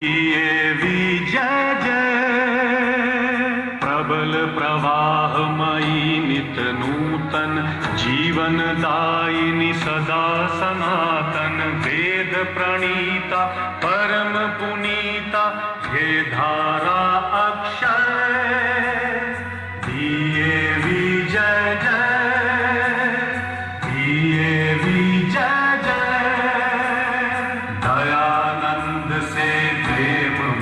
ये विजय जय प्रबल प्रवाहमयी नित नूतन जीवनदायिनी सदा सनातन वेद प्रणीता परम पुनीता हे धारा अक्षय दिए विजय जय दिए विजय जय दयानंद से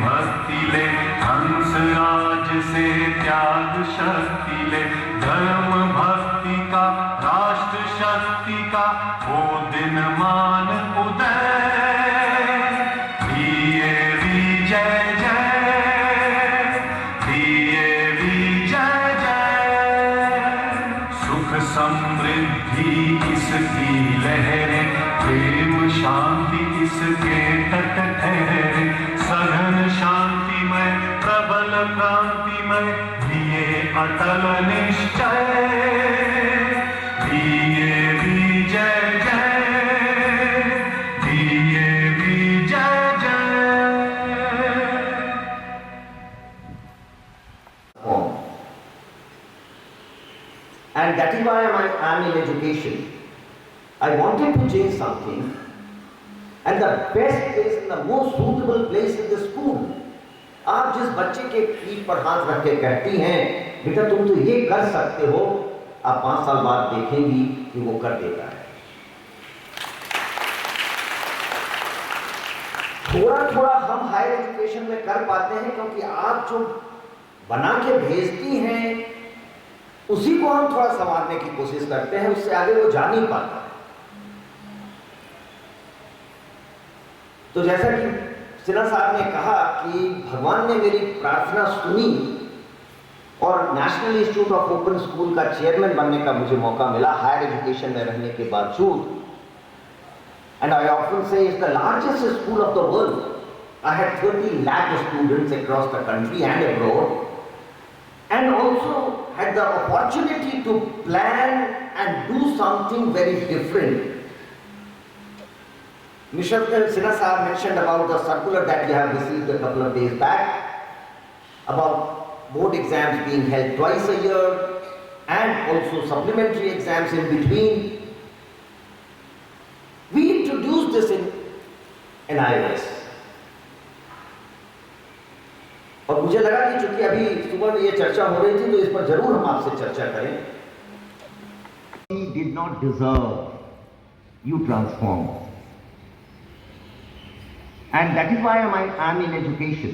भक्ति ले हंस राज से त्याग शक्ति ले धर्म भक्ति का राष्ट्र शक्ति का हो दिन मान उदय दिए विजय जय दिए विजय जय सुख समृद्धि इसकी लहरें प्रेम शांति इसके तट ठहरे सघन शांतिमय प्रबल क्रांतिमय दिए अटल निश्चय दिए विजय जय दिए विजय जय। And that is why I am in education. I wanted to change something. And the best place and the most suitable place is the school. आप जिस बच्चे के पीठ पर हाथ रख के कहती हैं बेटा तुम तो ये कर सकते हो, आप 5 साल बाद देखेंगी कि वो कर देता है। थोड़ा थोड़ा हम हायर एजुकेशन में कर पाते हैं क्योंकि आप जो बना के भेजती हैं उसी को हम थोड़ा संवारने की कोशिश करते हैं, उससे आगे वो जा नहीं पाता। तो जैसा कि सिन्हा साहब ने कहा कि भगवान ने मेरी प्रार्थना सुनी और national institute of open school का चेयरमैन बनने का मुझे मौका मिला हायर एजुकेशन में रहने के बावजूद। एंड आई ऑफन से it's the largest school of the world. I had 30 lakh students across the country and abroad and also had the opportunity to plan and do something very different. Mr. Sinha Sahab mentioned about the circular that we have received a couple of days back about board exams being held twice a year and also supplementary exams in between. We introduced this in iOS. और मुझे लगा कि चूंकि अभी सुबह में ये चर्चा हो रही थी तो इस पर जरूर हम आपसे चर्चा करें। He did not deserve, you transform. And that is why I am in education.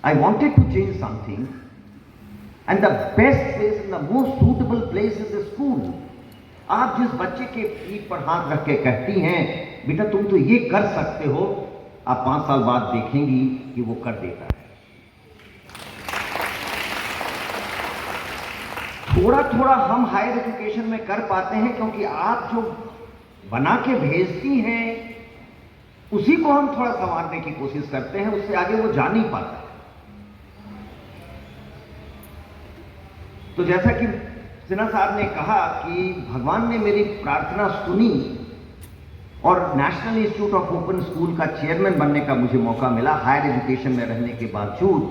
I wanted to change something and the best place and the most suitable place is the school. आप जिस बच्चे के पीठ पर हाथ रख के कहती हैं बेटा तुम तो ये कर सकते हो, आप 5 साल बाद देखेंगी कि वो कर देता है। थोड़ा थोड़ा हम हायर एजुकेशन में कर पाते हैं क्योंकि आप जो बना के भेजती हैं उसी को हम थोड़ा संवारने की कोशिश करते हैं, उससे आगे वो जा नहीं पाता। तो जैसा कि सिन्हा साहब ने कहा कि भगवान ने मेरी प्रार्थना सुनी और national institute of open school का चेयरमैन बनने का मुझे मौका मिला हायर एजुकेशन में रहने के बावजूद।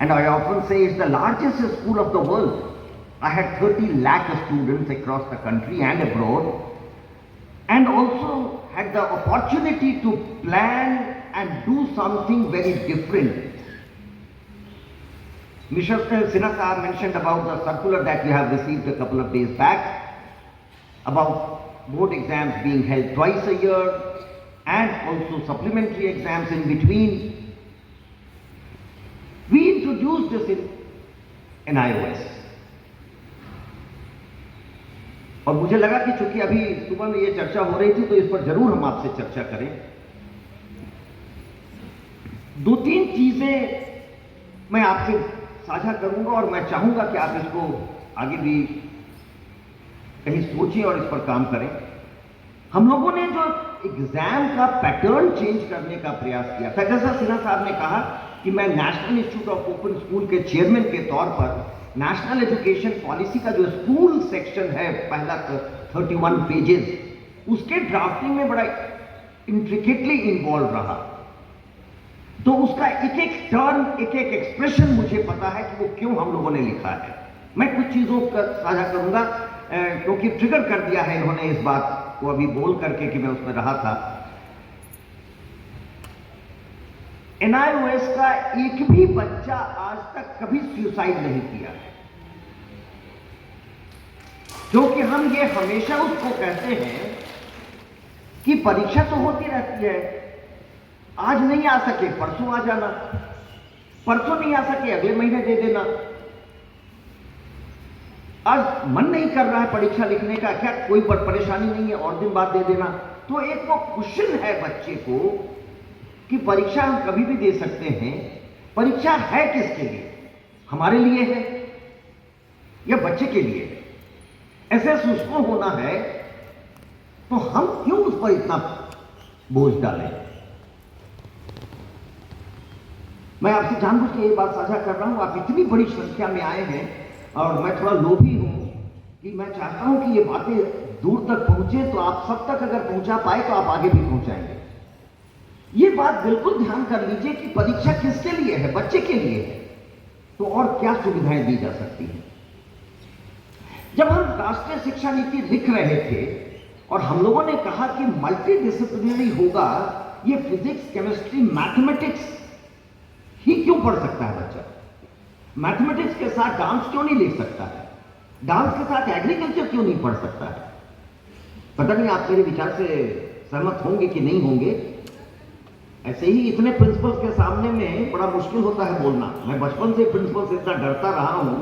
And I often say it's the largest school of the world. I had 30 lakh students across the country and abroad and also had the opportunity to plan and do something very different. Mr. Sinha Sahab mentioned about the circular that we have received a couple of days back about board exams being held twice a year and also supplementary exams in between. We introduced this in iOS. और मुझे लगा कि चूंकि अभी सुबह में ये चर्चा हो रही थी तो इस पर जरूर हम आपसे चर्चा करें। 2-3 चीजें मैं आपसे साझा करूंगा और मैं चाहूंगा कि आप इसको आगे भी कहीं सोचें और इस पर काम करें। हम लोगों ने जो एग्जाम का पैटर्न चेंज करने का प्रयास किया था, जैसा सिन्हा साहब ने कहा कि मैं national institute of open school के चेयरमैन के तौर पर नेशनल एजुकेशन पॉलिसी का जो स्कूल सेक्शन है पहला 31 पेजेस उसके ड्राफ्टिंग में बड़ा इंट्रिकेटली इन्वॉल्व रहा। तो उसका एक एक टर्न, एक एक एक्सप्रेशन मुझे पता है कि वो क्यों हम लोगों ने लिखा है। मैं कुछ चीजों का साझा करूंगा क्योंकि ट्रिगर कर दिया है इन्होंने इस बात को अभी बोल करके कि मैं उसमें रहा था। NIOS का एक भी बच्चा आज तक कभी सुसाइड नहीं किया है, क्योंकि हम ये हमेशा उसको कहते हैं कि परीक्षा तो होती रहती है, आज नहीं आ सके परसों आ जाना, परसों नहीं आ सके अगले महीने दे देना, आज मन नहीं कर रहा है परीक्षा लिखने का, क्या कोई परेशानी नहीं है और दिन बाद दे देना। तो एक वो क्वेश्चन है बच्चे को कि परीक्षा हम कभी भी दे सकते हैं, परीक्षा है किसके लिए, हमारे लिए है या बच्चे के लिए है? ऐसे उसको होना है, तो हम क्यों उस पर इतना बोझ डालें? मैं आपसे जानबूझ के ये बात साझा कर रहा हूं, आप इतनी बड़ी संख्या में आए हैं और मैं थोड़ा लोभी हूं कि मैं चाहता हूं कि ये बातें दूर तक पहुंचे, तो आप सब तक अगर पहुंचा पाए तो आप आगे भी पहुंचाएंगे। ये बात बिल्कुल ध्यान कर लीजिए कि परीक्षा किसके लिए है, बच्चे के लिए है, तो और क्या सुविधाएं दी जा सकती हैं। जब हम राष्ट्रीय शिक्षा नीति लिख रहे थे और हम लोगों ने कहा कि मल्टी डिसिप्लिनरी होगा, ये फिजिक्स, केमिस्ट्री, मैथमेटिक्स ही क्यों पढ़ सकता है बच्चा? मैथमेटिक्स के साथ डांस क्यों नहीं ले सकता है? डांस के साथ एग्रीकल्चर क्यों नहीं पढ़ सकता है? पता नहीं आप मेरे विचार से सहमत होंगे कि नहीं होंगे। ऐसे ही इतने प्रिंसिपल्स के सामने में बड़ा मुश्किल होता है बोलना। मैं बचपन से प्रिंसिपल से इतना डरता रहा हूं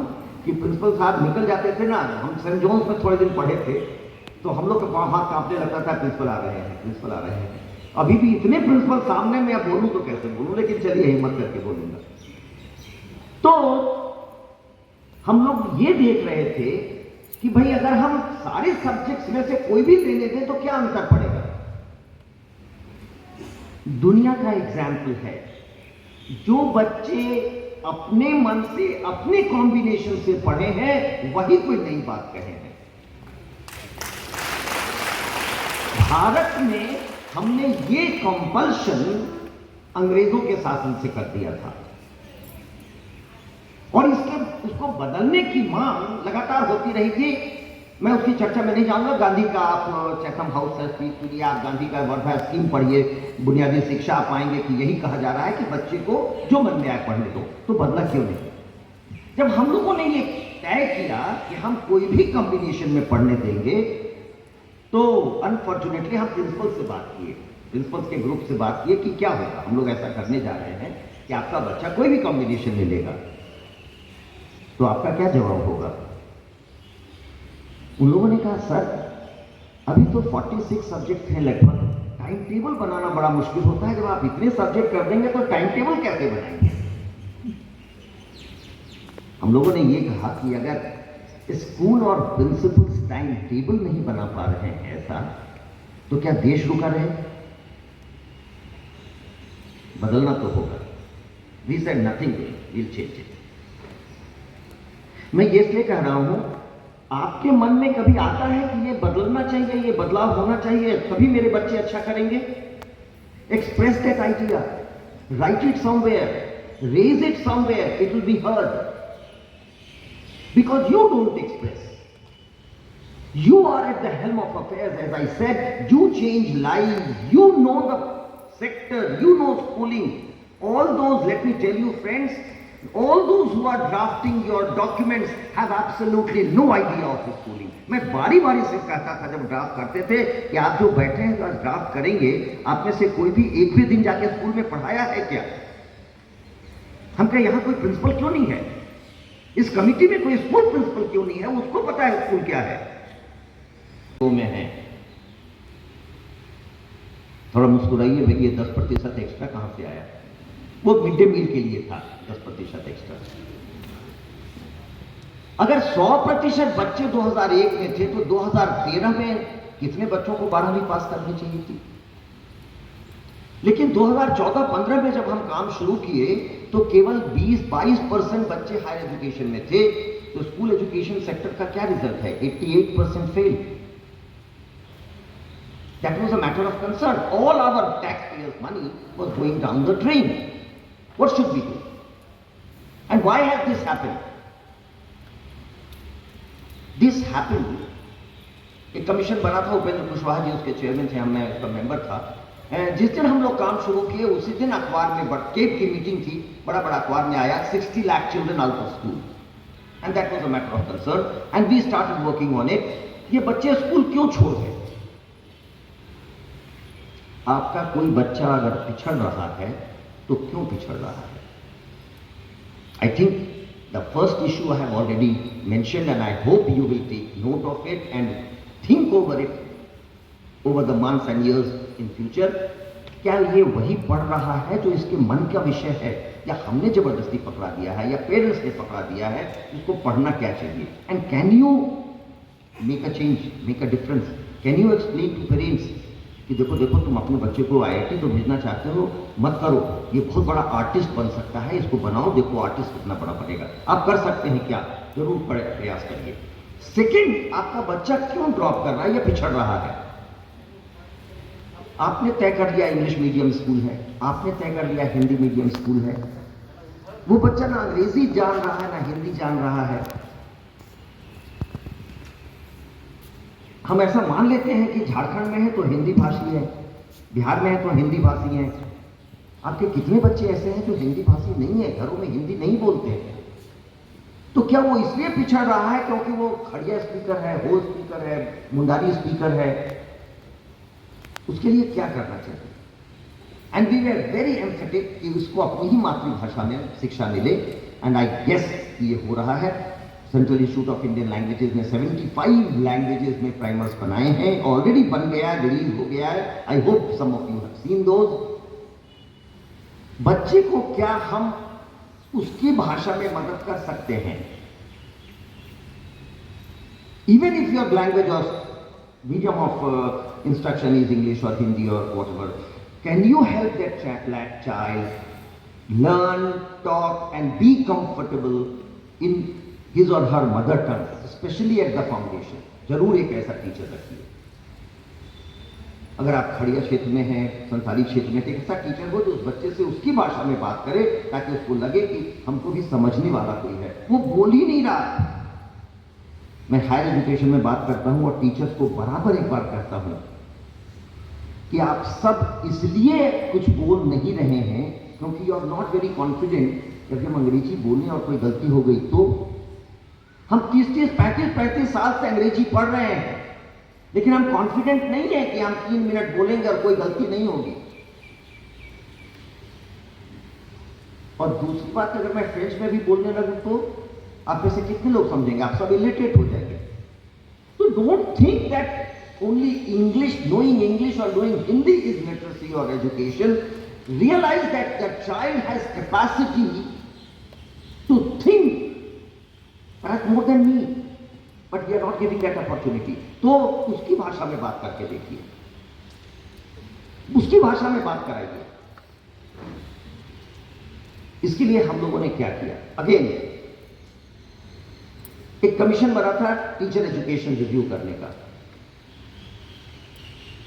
कि प्रिंसिपल साहब निकल जाते थे ना, हम सेंट जॉन्स में थोड़े दिन पढ़े थे, तो हम लोग का हाथ कांपने लगता था, प्रिंसिपल आ रहे हैं, प्रिंसिपल आ रहे हैं। अभी भी इतने प्रिंसिपल सामने में अब बोलूं तो कैसे बोलूं, लेकिन चलिए हिम्मत करके बोलूंगा। तो हम लोग ये देख रहे थे कि भाई अगर हम सारे सब्जेक्ट्स में से कोई भी लेने दें तो क्या अंतर पड़ेगा। दुनिया का एग्जाम्पल है, जो बच्चे अपने मन से, अपने कॉम्बिनेशन से पढ़े हैं, वही कोई नई बात कहे हैं। भारत में हमने ये कंपल्शन अंग्रेजों के शासन से कर दिया था और उसको बदलने की मांग लगातार होती रही थी। मैं उसकी चर्चा में नहीं जाऊंगा। गांधी का आप चैथम हाउस से स्पीच सुनिए, आप गांधी का वर्धा स्कीम पढ़िए, बुनियादी शिक्षा आप पाएंगे कि यही कहा जा रहा है कि बच्चे को जो मन में आए पढ़ने दो। तो बदला क्यों नहीं? जब हम लोगों ने ये तय किया कि हम कोई भी कॉम्बिनेशन में पढ़ने देंगे, तो अनफॉर्चुनेटली हम प्रिंसिपल से बात किए, प्रिंसिपल्स के ग्रुप से बात किए कि क्या होगा, हम लोग ऐसा करने जा रहे हैं कि आपका बच्चा कोई भी कॉम्बिनेशन में लेगा, तो आपका क्या जवाब होगा? उन लोगों ने कहा सर अभी तो 46 सब्जेक्ट हैं लगभग, टाइम टेबल बनाना बड़ा मुश्किल होता है, जब आप इतने सब्जेक्ट कर देंगे तो टाइम टेबल कैसे बनाएंगे? हम लोगों ने ये कहा कि अगर स्कूल और प्रिंसिपल्स टाइम टेबल नहीं बना पा रहे हैं ऐसा, तो क्या देश रुका रहे? बदलना तो होगा। We said nothing will change it. मैं ये इसलिए कह रहा हूं, आपके मन में कभी आता है कि ये बदलना चाहिए, ये बदलाव होना चाहिए, तभी मेरे बच्चे अच्छा करेंगे? Express that idea, write it somewhere, raise it somewhere, it will be heard. Because you don't express. You are at the helm of affairs, as I said. You change lives. You know the sector. You know schooling. All those, let me tell you friends, all those who are drafting your documents have absolutely no idea of schooling. मैं बारी बारी से कहता था जब draft करते थे कि आप जो बैठे हैं और ड्राफ्ट करेंगे, आप में से कोई भी एक भी दिन जाके स्कूल में पढ़ाया है क्या? हम कहें यहां कोई प्रिंसिपल क्यों नहीं है, इस कमिटी में कोई स्कूल प्रिंसिपल क्यों नहीं है, उसको पता है स्कूल क्या है। तो में है थोड़ा मुस्कुराइए भैया, 10% एक्स्ट्रा कहां से आया? वो मिड डे मील के लिए था 10% एक्स्ट्रा। अगर 100% बच्चे 2001 में थे तो 2013 में कितने बच्चों को 12वीं पास करनी चाहिए थी? लेकिन 2014-15 में जब हम काम शुरू किए तो केवल 20-22% बच्चे हायर एजुकेशन में थे। तो स्कूल एजुकेशन सेक्टर का क्या रिजल्ट है? 88% fail. That was a matter of concern. All our taxpayers' money was going down the drain. What should we do? And why has this happened? This happened. एक commission बना था, उपेंद्र कुशवाहा जी उसके chairman थे, मैं उसका मेंबर था। जिस दिन हम लोग काम शुरू किए उसी दिन अखबार में केप की मीटिंग थी, बड़ा बड़ा अखबार में आया 60 lakh children out of school, and that was a matter of concern and we started working on it. ये बच्चे स्कूल क्यों छोड़ गए? आपका कोई बच्चा अगर पिछड़ रहा है तो क्यों पिछड़ रहा है? I think the first issue I have already mentioned and I hope you will take note of it and think over it over the months and years in future. क्या ये वही पढ़ रहा है जो इसके मन का विषय है, या हमने जबरदस्ती पकड़ा दिया है, या पेरेंट्स ने पकड़ा दिया है? इसको पढ़ना क्या चाहिए? And can you make a change, make a difference? Can you explain to parents कि देखो देखो तुम अपने बच्चे को IIT तो भेजना चाहते हो, मत करो, ये बहुत बड़ा आर्टिस्ट बन सकता है, इसको बनाओ, देखो आर्टिस्ट कितना बड़ा बनेगा। आप कर सकते हैं क्या? जरूर प्रयास करिए। सेकंड, आपका बच्चा क्यों ड्रॉप कर रहा है या पिछड़ रहा है? आपने तय कर लिया इंग्लिश मीडियम स्कूल है, आपने तय कर लिया हिंदी मीडियम स्कूल है, वो बच्चा ना अंग्रेजी जान रहा है ना हिंदी जान रहा है। हम ऐसा मान लेते हैं कि झारखंड में है तो हिंदी भाषी है, बिहार में है तो हिंदी भाषी है। आपके कितने बच्चे ऐसे हैं जो हिंदी भाषी नहीं है, घरों में हिंदी नहीं बोलते हैं? तो क्या वो इसलिए पिछड़ रहा है क्योंकि वो खड़िया स्पीकर है, हो स्पीकर है, मुंडारी स्पीकर है? उसके लिए क्या करना चाहिए? And we were very emphatic कि उसको अपनी ही मातृभाषा में शिक्षा मिले, एंड आई गेस ये हो रहा है। Central institute of Indian languages ने 75 लैंग्वेजेस में प्राइमर्स बनाए हैं, ऑलरेडी बन गया है, रिलीज हो गया है। I hope some of you have seen those. बच्चे को क्या हम उसकी भाषा में मदद कर सकते हैं? इवन इफ योर लैंग्वेज और medium of instruction is English और हिंदी और whatever, can you help that child learn, talk and be comfortable in his or her mother tongue, especially at the foundation? जरूर एक ऐसा टीचर रखिए। अगर आप खड़िया क्षेत्र में हैं, संथाली क्षेत्र में, तो एक ऐसा टीचर हो जो उस बच्चे से उसकी भाषा में बात करे, ताकि उसको लगे कि हमको भी समझने वाला कोई है। वो बोल ही नहीं रहा। मैं हायर एजुकेशन में बात करता हूं और टीचर्स को बराबर एक बार कहता हूं कि आप सब इसलिए कुछ बोल नहीं रहे हैं क्योंकि you are not very confident. जब हम अंग्रेजी बोलें और कोई गलती हो गई तो हम 30-30, 35-35 साल से अंग्रेजी पढ़ रहे हैं, लेकिन हम कॉन्फिडेंट नहीं है कि हम 3 मिनट बोलेंगे और कोई गलती नहीं होगी। और दूसरी बात, अगर मैं फ्रेंच में भी बोलने लगूं तो आप में से कितने लोग समझेंगे? आप सब इलिटरेट हो जाएंगे। तो don't think that only English, knowing English और नोइंग हिंदी इज लिटरेसी और education. Realise that the child has capacity to think perhaps more than me, but we are not giving that opportunity. तो उसकी भाषा में बात करके देखिए, उसकी भाषा में बात कराइए। इसके लिए हम लोगों ने क्या किया? अगेन एक कमीशन बना था टीचर एजुकेशन रिव्यू करने का।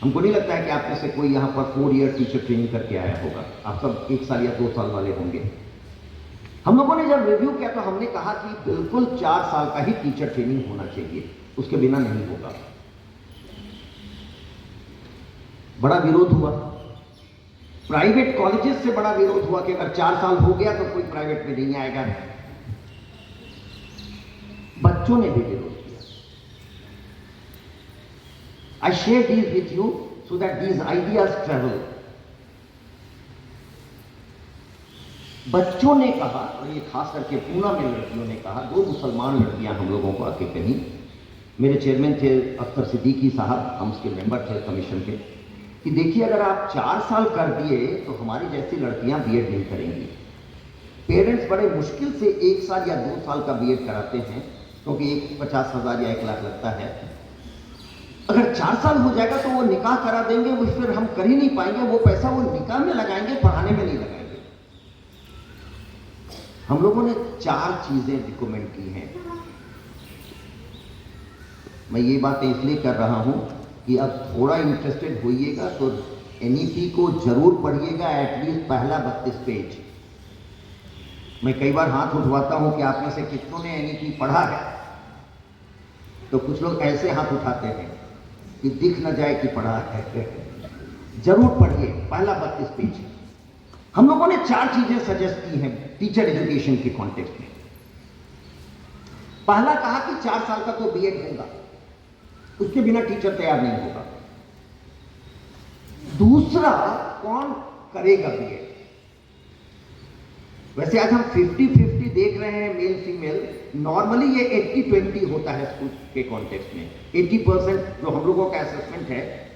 हमको नहीं लगता है कि आप में से कोई यहां पर 4 ईयर टीचर ट्रेनिंग करके आया होगा। आप सब 1 साल या 2 साल वाले होंगे। हम लोगों ने जब रिव्यू किया तो हमने कहा कि बिल्कुल 4 साल का ही टीचर ट्रेनिंग होना चाहिए, उसके बिना नहीं होगा। बड़ा विरोध हुआ, प्राइवेट कॉलेजेस से बड़ा विरोध हुआ कि अगर 4 साल हो गया तो कोई प्राइवेट में नहीं आएगा। बच्चों ने भी विरोध किया। I share these with you so that these ideas travel. बच्चों ने कहा, और ये खास करके पूना में लड़कियों ने कहा, 2 मुसलमान लड़कियां हम लोगों को आके कहीं, मेरे चेयरमैन थे अख्तर सिद्दीकी साहब, हम उसके मेंबर थे कमीशन के, कि देखिए अगर आप 4 साल कर दिए तो हमारी जैसी लड़कियां बीएड नहीं करेंगी। पेरेंट्स बड़े मुश्किल से 1 साल या 2 साल का बीएड कराते हैं क्योंकि 50,000 या 1 लाख लगता है। अगर 4 साल हो जाएगा तो वो निकाह करा देंगे, वो फिर हम कर ही नहीं पाएंगे। वो पैसा वो निकाह में लगाएंगे, पढ़ाने में नहीं लगाएंगे। हम लोगों ने 4 चीजें रिकमेंड की हैं। मैं ये बातें इसलिए कर रहा हूं कि अब थोड़ा इंटरेस्टेड होइएगा तो NEP को जरूर पढ़िएगा, एटलीस्ट पहला 32 पेज। मैं कई बार हाथ उठवाता हूं कि आप में से कितनों ने NEP पढ़ा है, तो कुछ लोग ऐसे हाथ उठाते हैं कि दिख न जाए कि पढ़ा है। जरूर पढ़िए, पहला 32 पेज। हम लोगों ने 4 चीजें सजेस्ट की हैं टीचर एजुकेशन के कॉन्टेक्स्ट में। पहला कहा कि 4 साल का तो B.Ed होगा, उसके बिना टीचर तैयार नहीं होगा। दूसरा, कौन करेगा B.Ed? वैसे आज हम 50-50 देख रहे हैं मेल फीमेल, नॉर्मली ये 80-20 होता है स्कूल के कॉन्टेक्स्ट में। 80% जो हम लोगों का असेसमेंट है,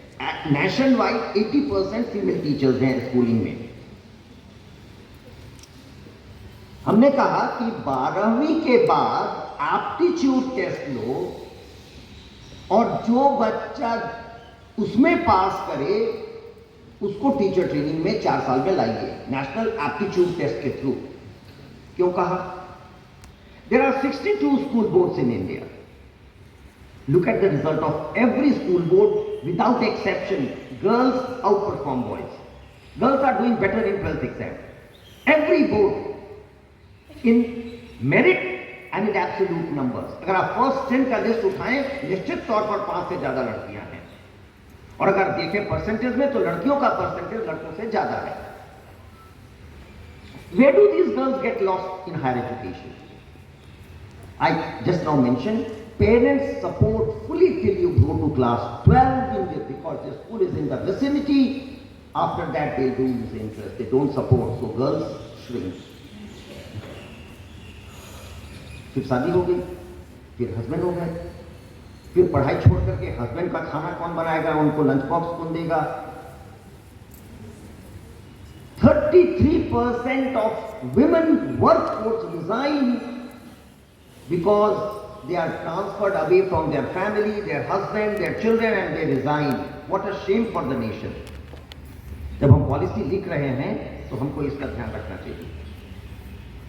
नेशनल वाइड 80% फीमेल टीचर्स हैं स्कूलिंग में। हमने कहा कि 12वीं के बाद एप्टीट्यूड टेस्ट लो और जो बच्चा उसमें पास करे उसको टीचर ट्रेनिंग में 4 साल में लाइए, नेशनल एप्टीट्यूड टेस्ट के थ्रू। क्यों कहा? There are 62 school boards in India. Look at the result of every school board without exception. Girls outperform boys. Girls are doing better in 12th exam. Every board in merit and in absolute numbers. अगर आप first 10 का list उठाएं, निश्चित तौर पर 5 से ज्यादा लड़कियां हैं, और अगर देखें परसेंटेज में तो लड़कियों का परसेंटेज लड़कों से ज्यादा है। Where do these girls get lost in higher education? I just now mentioned parents support fully till you go to class 12 because the school is in the vicinity. After that they lose interest, they don't support, so girls shrink. फिर शादी हो गई, फिर husband हो गए, फिर पढ़ाई छोड़ करके हस्बैंड का खाना कौन बनाएगा, उनको लंच बॉक्स कौन देगा। 33% of women workforce resign because they are transferred away from their family, their husband, their children, and they resign. What a shame for the nation. जब हम पॉलिसी लिख रहे हैं तो हमको इसका ध्यान रखना चाहिए।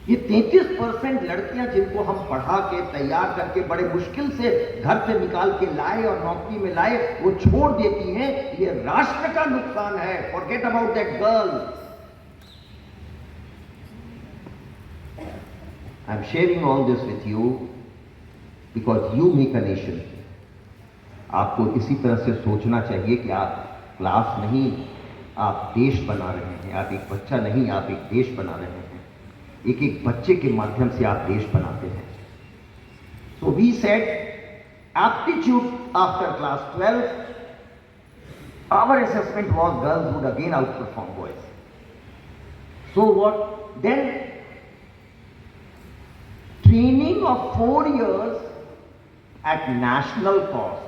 ये 33% लड़कियां जिनको हम पढ़ा के तैयार करके बड़े मुश्किल से घर से निकाल के लाए और नौकरी में लाए, वो छोड़ देती हैं, ये राष्ट्र का नुकसान है। Forget about that girl. I am sharing all this with you because you make a nation. आपको इसी तरह से सोचना चाहिए कि आप क्लास नहीं, आप देश बना रहे हैं। आप एक बच्चा नहीं, आप एक देश बना रहे हैं। एक एक बच्चे के माध्यम से आप देश बनाते हैं। So we said aptitude after class 12, our assessment was girls would again outperform boys. So what then? Training of 4 years at national cost.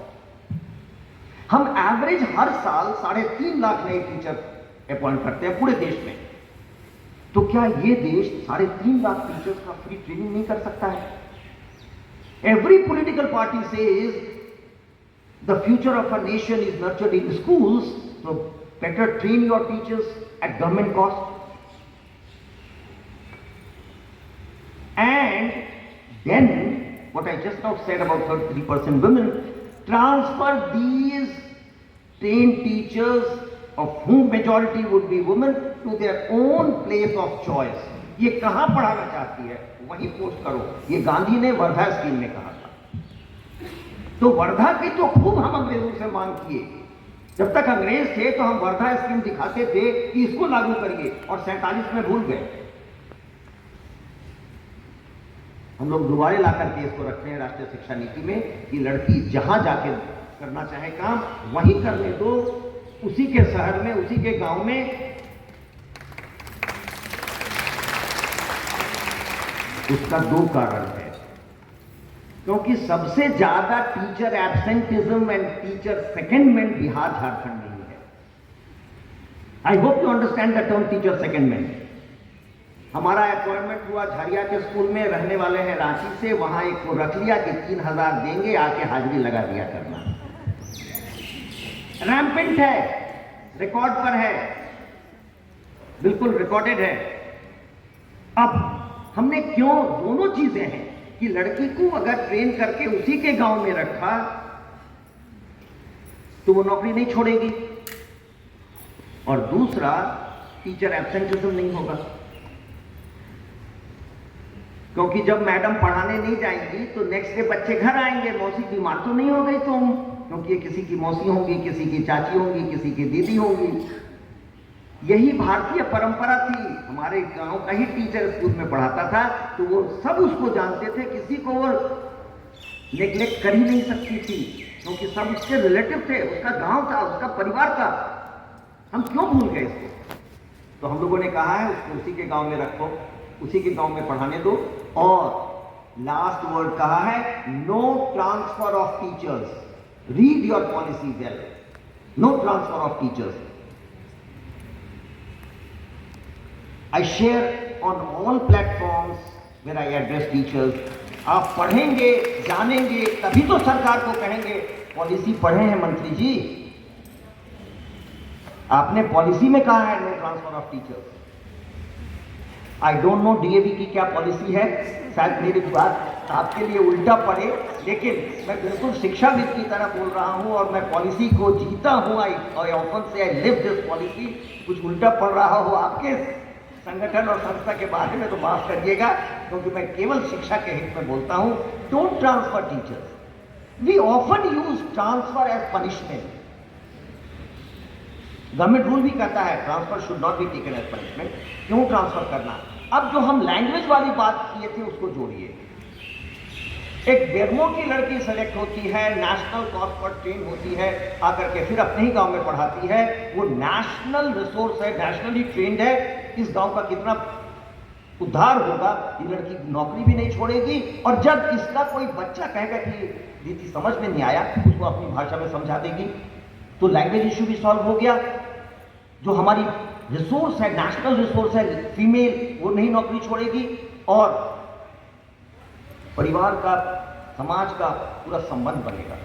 हम एवरेज हर साल 3.5 लाख नए टीचर अपॉइंट करते हैं पूरे देश में। तो क्या ये देश 3.5 लाख टीचर्स का फ्री ट्रेनिंग नहीं कर सकता है? Every political party says the future of a nation is nurtured in schools, so better train your teachers at government cost. And then what I just now said about 33% women, transfer these trained teachers of whom majority would be women to their own place of choice. ये कहां पढ़ाना चाहती है वहीं post करो। ये गांधी ने Wardha scheme में कहा था। तो वर्धा की तो खूब हम अंग्रेजों से मांग किए। जब तक अंग्रेज थे तो हम वर्धा स्कीम दिखाते थे कि इसको लागू करिए, और 47 में भूल गए। हम लोग दोबारा ला करके इसको रखते हैं राष्ट्रीय शिक्षा नीति में कि लड़की जहां जाके करना चाहे काम वहीं करने दो, उसी के शहर में, उसी के गांव में। उसका 2 कारण है, क्योंकि सबसे ज्यादा teacher absenteeism and teacher secondment Bihar Jharkhand में ही है। I hope you understand the term teacher secondment. हमारा अपॉइंटमेंट हुआ झरिया के स्कूल में, रहने वाले हैं रांची से, वहां एक को रख लिया कि 3000 देंगे, आके हाजिरी लगा दिया करना। रैम्पेंट है, रिकॉर्ड पर है, बिल्कुल रिकॉर्डेड है। अब हमने क्यों, दोनों चीजें हैं कि लड़की को अगर ट्रेन करके उसी के गांव में रखा तो वो नौकरी नहीं छोड़ेगी, और दूसरा टीचर एब्सेंटिज्म नहीं होगा। क्योंकि जब मैडम पढ़ाने नहीं जाएंगी तो नेक्स्ट डे बच्चे घर आएंगे, मौसी बीमार तो नहीं हो गई तुम, क्योंकि ये किसी की मौसी होंगी, किसी की चाची होंगी, किसी की दीदी होंगी। यही भारतीय परंपरा थी। हमारे गांव का ही टीचर स्कूल में पढ़ाता था, तो वो सब उसको जानते थे, किसी को वो नेग्लेक्ट कर ही नहीं सकती थी, क्योंकि सब उसके रिलेटिव थे, उसका गांव था, उसका परिवार था। हम क्यों भूल गए इसको? तो हम लोगों ने कहा है उसको उसी के गांव में रखो, उसी के गांव में पढ़ाने दो। और लास्ट वर्ड कहा है, no transfer of teachers, read your policy well, no transfer of teachers. I share on all platforms where I address teachers. आप पढ़ेंगे, जानेंगे, तभी तो सरकार को कहेंगे पॉलिसी पढ़े हैं मंत्री जी। आपने पॉलिसी में कहा है no transfer of teachers. I don't know DAV की क्या पॉलिसी है, शायद मेरी बात आपके लिए उल्टा पड़े, लेकिन मैं बिल्कुल शिक्षाविद की तरह बोल रहा हूं और मैं पॉलिसी को जीता हूं। आई ऑफन से आई लिव दिस पॉलिसी। कुछ उल्टा पड़ रहा हो आपके संगठन और संस्था के बारे में तो माफ करिएगा, क्योंकि मैं केवल शिक्षा के हित में बोलता हूं। Don't transfer teachers. We often use transfer as punishment. Government rule भी कहता है transfer should not be taken as punishment. क्यों ट्रांसफर करना? अब जो हम लैंग्वेज वाली बात किए थे उसको जोड़िए। एक बेरमो की लड़की सेलेक्ट होती है, नेशनल कॉस्ट पर ट्रेन होती है, आकर के फिर अपने ही गांव में पढ़ाती है। वो नेशनल रिसोर्स है, नेशनली ट्रेंड है। इस गांव का कितना उद्धार होगा, ये लड़की नौकरी भी नहीं छोड़ेगी। और जब इसका कोई बच्चा कहेगा कि दीदी समझ में नहीं आया, उसको अपनी भाषा में समझा देगी, तो लैंग्वेज इश्यू भी सॉल्व हो गया। जो हमारी रिसोर्स है, नेशनल रिसोर्स है, फीमेल, वो नहीं नौकरी छोड़ेगी और परिवार का, समाज का पूरा संबंध बनेगा।